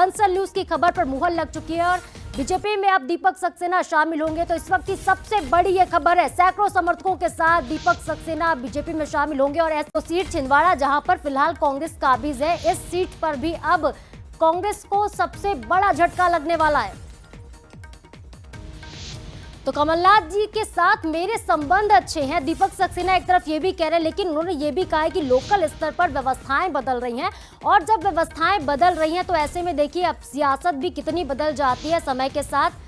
Bansal news की खबर पर मुहर लग चुकी है और बीजेपी में अब दीपक सक्सेना शामिल होंगे। तो इस वक्त की सबसे बड़ी ये खबर है, सैकड़ों समर्थकों के साथ दीपक सक्सेना बीजेपी में शामिल होंगे। और ऐसी सीट छिंदवाड़ा जहां पर फिलहाल कांग्रेस काबिज है, इस सीट पर भी अब कांग्रेस को सबसे बड़ा झटका लगने वाला है। तो कमलनाथ जी के साथ मेरे संबंध अच्छे हैं, दीपक सक्सेना एक तरफ ये भी कह रहे हैं, लेकिन उन्होंने ये भी कहा है कि लोकल स्तर पर व्यवस्थाएं बदल रही हैं। और जब व्यवस्थाएं बदल रही हैं तो ऐसे में देखिए अब सियासत भी कितनी बदल जाती है समय के साथ।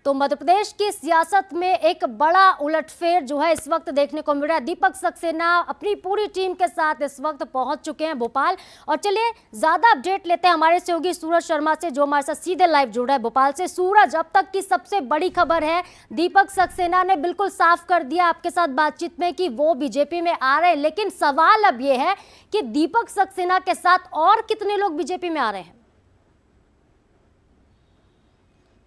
तो मध्य प्रदेश की सियासत में एक बड़ा उलटफेर जो है इस वक्त देखने को मिल रहा है। दीपक सक्सेना अपनी पूरी टीम के साथ इस वक्त पहुंच चुके हैं भोपाल। और चलिए ज्यादा अपडेट लेते हैं हमारे सहयोगी सूरज शर्मा से, जो हमारे साथ सीधे लाइव जुड़ रहा है भोपाल से। सूरज, अब तक की सबसे बड़ी खबर है, दीपक सक्सेना ने बिल्कुल साफ कर दिया आपके साथ बातचीत में कि वो बीजेपी में आ रहे हैं, लेकिन सवाल अब ये है कि दीपक सक्सेना के साथ और कितने लोग बीजेपी में आ रहे हैं?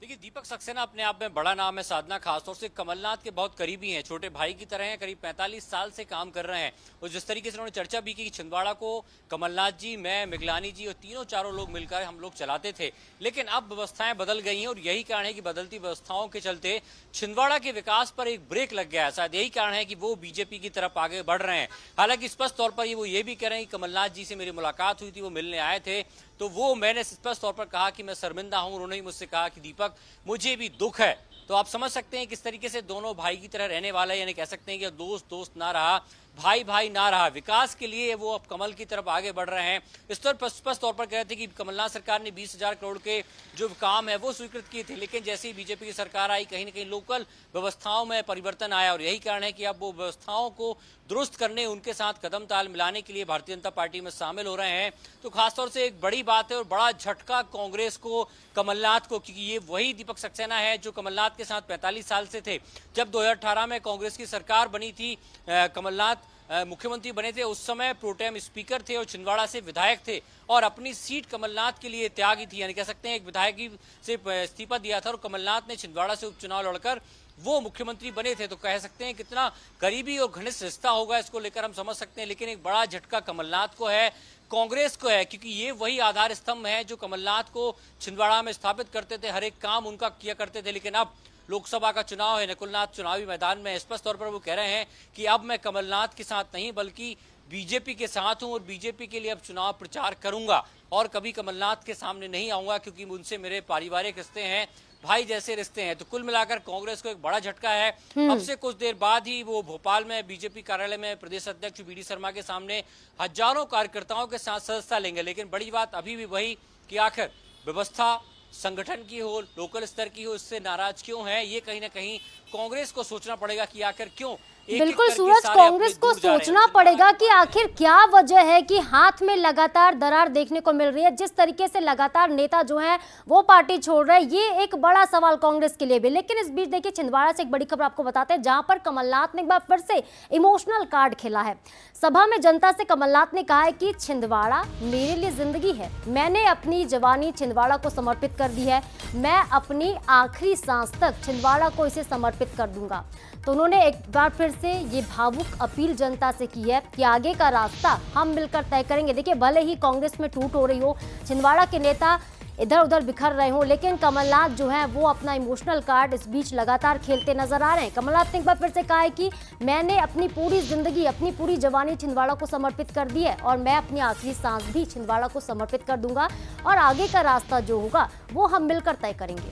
देखिए, दीपक सक्सेना अपने आप में बड़ा नाम है। साधना खासतौर से कमलनाथ के बहुत करीबी हैं, छोटे भाई की तरह हैं, करीब 45 साल से काम कर रहे हैं। और जिस तरीके से उन्होंने चर्चा भी की कि छिंदवाड़ा को कमलनाथ जी, मैं, मिगलानी जी और तीनों चारों लोग मिलकर हम लोग चलाते थे, लेकिन अब व्यवस्थाएं बदल गई हैं और यही कारण है कि बदलती व्यवस्थाओं के चलते छिंदवाड़ा के विकास पर एक ब्रेक लग गया है। शायद यही कारण है कि वो बीजेपी की तरफ आगे बढ़ रहे हैं। हालांकि स्पष्ट तौर पर वो ये भी कह रहे हैं कि कमलनाथ जी से मेरी मुलाकात हुई थी, वो मिलने आए थे, तो वो मैंने स्पष्ट तौर पर कहा कि मैं शर्मिंदा हूं। उन्होंने ही मुझसे कहा कि दीपक मुझे भी दुख है। तो आप समझ सकते हैं किस तरीके से दोनों भाई की तरह रहने वाला है, यानी कह सकते हैं कि दोस्त दोस्त ना रहा, भाई भाई ना रहा। विकास के लिए वो अब कमल की तरफ आगे बढ़ रहे हैं। इस पर स्पष्ट तौर पर कह रहे थे कि कमलनाथ सरकार ने 20,000 करोड़ के जो काम है वो स्वीकृत किए थे, लेकिन जैसे ही बीजेपी की सरकार आई कहीं ना कहीं लोकल व्यवस्थाओं में परिवर्तन आया और यही कारण है कि अब वो व्यवस्थाओं को दुरुस्त करने, उनके साथ कदम ताल मिलाने के लिए भारतीय जनता पार्टी में शामिल हो रहे हैं। तो खासतौर से एक बड़ी बात है और बड़ा झटका कांग्रेस को, कमलनाथ को, क्योंकि ये वही दीपक सक्सेना है जो कमलनाथ के साथ 45 साल से थे। जब 2018 में कांग्रेस की सरकार बनी थी, कमलनाथ मुख्यमंत्री बने थे, उस समय प्रोटेम स्पीकर थे और छिंदवाड़ा से विधायक थे और अपनी सीट कमलनाथ के लिए त्यागी थी, यानी कह सकते हैं एक विधायक से इस्तीफा दिया था और कमलनाथ ने छिंदवाड़ा से उपचुनाव लड़कर वो मुख्यमंत्री बने थे। तो कह सकते हैं कितना करीबी और घनिष्ठ रिश्ता होगा, इसको लेकर हम समझ सकते हैं। लेकिन एक बड़ा झटका कमलनाथ को है, कांग्रेस को है, क्योंकि ये वही आधार स्तंभ है जो कमलनाथ को छिंदवाड़ा में स्थापित करते थे, हर एक काम उनका किया करते थे। लेकिन अब लोकसभा का चुनाव है, नकुलनाथ चुनावी मैदान में, स्पष्ट तौर पर वो कह रहे हैं कि अब मैं कमलनाथ के साथ नहीं बल्कि बीजेपी के साथ हूं और बीजेपी के लिए अब चुनाव प्रचार करूंगा और कभी कमलनाथ के सामने नहीं आऊंगा, क्योंकि उनसे मेरे पारिवारिक रिश्ते हैं, भाई जैसे रिश्ते हैं। तो कुल मिलाकर कांग्रेस को एक बड़ा झटका है। अब से कुछ देर बाद ही वो भोपाल में बीजेपी कार्यालय में प्रदेश अध्यक्ष बीडी शर्मा के सामने हजारों कार्यकर्ताओं के साथ सदस्यता लेंगे। लेकिन बड़ी बात अभी भी वही कि आखिर व्यवस्था संगठन की हो, लोकल स्तर की हो, इससे नाराज क्यों है, ये कहीं ना कहीं कांग्रेस को सोचना पड़ेगा कि आखिर क्यों। बिल्कुल सूरज, कांग्रेस को सोचना पड़ेगा कि आखिर क्या वजह है कि हाथ में लगातार दरार देखने को मिल रही है। जिस तरीके से लगातार नेता जो हैं वो पार्टी छोड़ रहे हैं, ये एक बड़ा सवाल कांग्रेस के लिए भी। लेकिन इस बीच देखिए छिंदवाड़ा से एक बड़ी खबर आपको बताते हैं, जहां पर कमलनाथ ने एक बार फिर से इमोशनल कार्ड खेला है। सभा में जनता से कमलनाथ ने कहा है कि छिंदवाड़ा मेरे लिए जिंदगी है, मैंने अपनी जवानी छिंदवाड़ा को समर्पित कर दी है, मैं अपनी आखिरी सांस तक छिंदवाड़ा को इसे समर्पित कर दूंगा। तो उन्होंने एक बार फिर से ये भावुक अपील जनता से की है कि आगे का रास्ता हम मिलकर तय करेंगे। देखिए, भले ही कांग्रेस में टूट हो रही हो, छिंदवाड़ा के नेता इधर उधर बिखर रहे हो, लेकिन कमलनाथ जो है वो अपना इमोशनल कार्ड इस बीच लगातार खेलते नजर आ रहे हैं। कमलनाथ ने एक बार फिर से कहा है कि मैंने अपनी पूरी जिंदगी, अपनी पूरी जवानी छिंदवाड़ा को समर्पित कर दी है और मैं अपनी आखिरी सांस भी छिंदवाड़ा को समर्पित कर दूंगा और आगे का रास्ता जो होगा वो हम मिलकर तय करेंगे।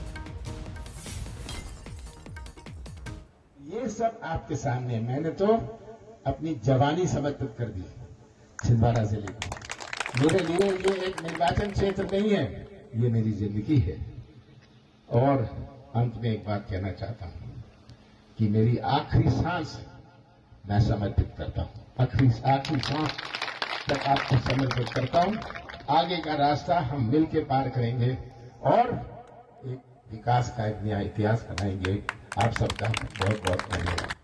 ये सब आपके सामने, मैंने तो अपनी जवानी समर्पित कर दी छिंदवाड़ा जिले को। मेरे लिए ये एक निर्वाचन क्षेत्र नहीं है, ये मेरी जिंदगी है। और अंत में एक बात कहना चाहता हूं कि मेरी आखिरी सांस मैं समर्पित करता हूं, आखिरी सांस तक आपको समर्पित करता हूं। आगे का रास्ता हम मिलकर पार करेंगे और एक विकास का एक नया इतिहास बनाएंगे। आप सबका बहुत बहुत धन्यवाद।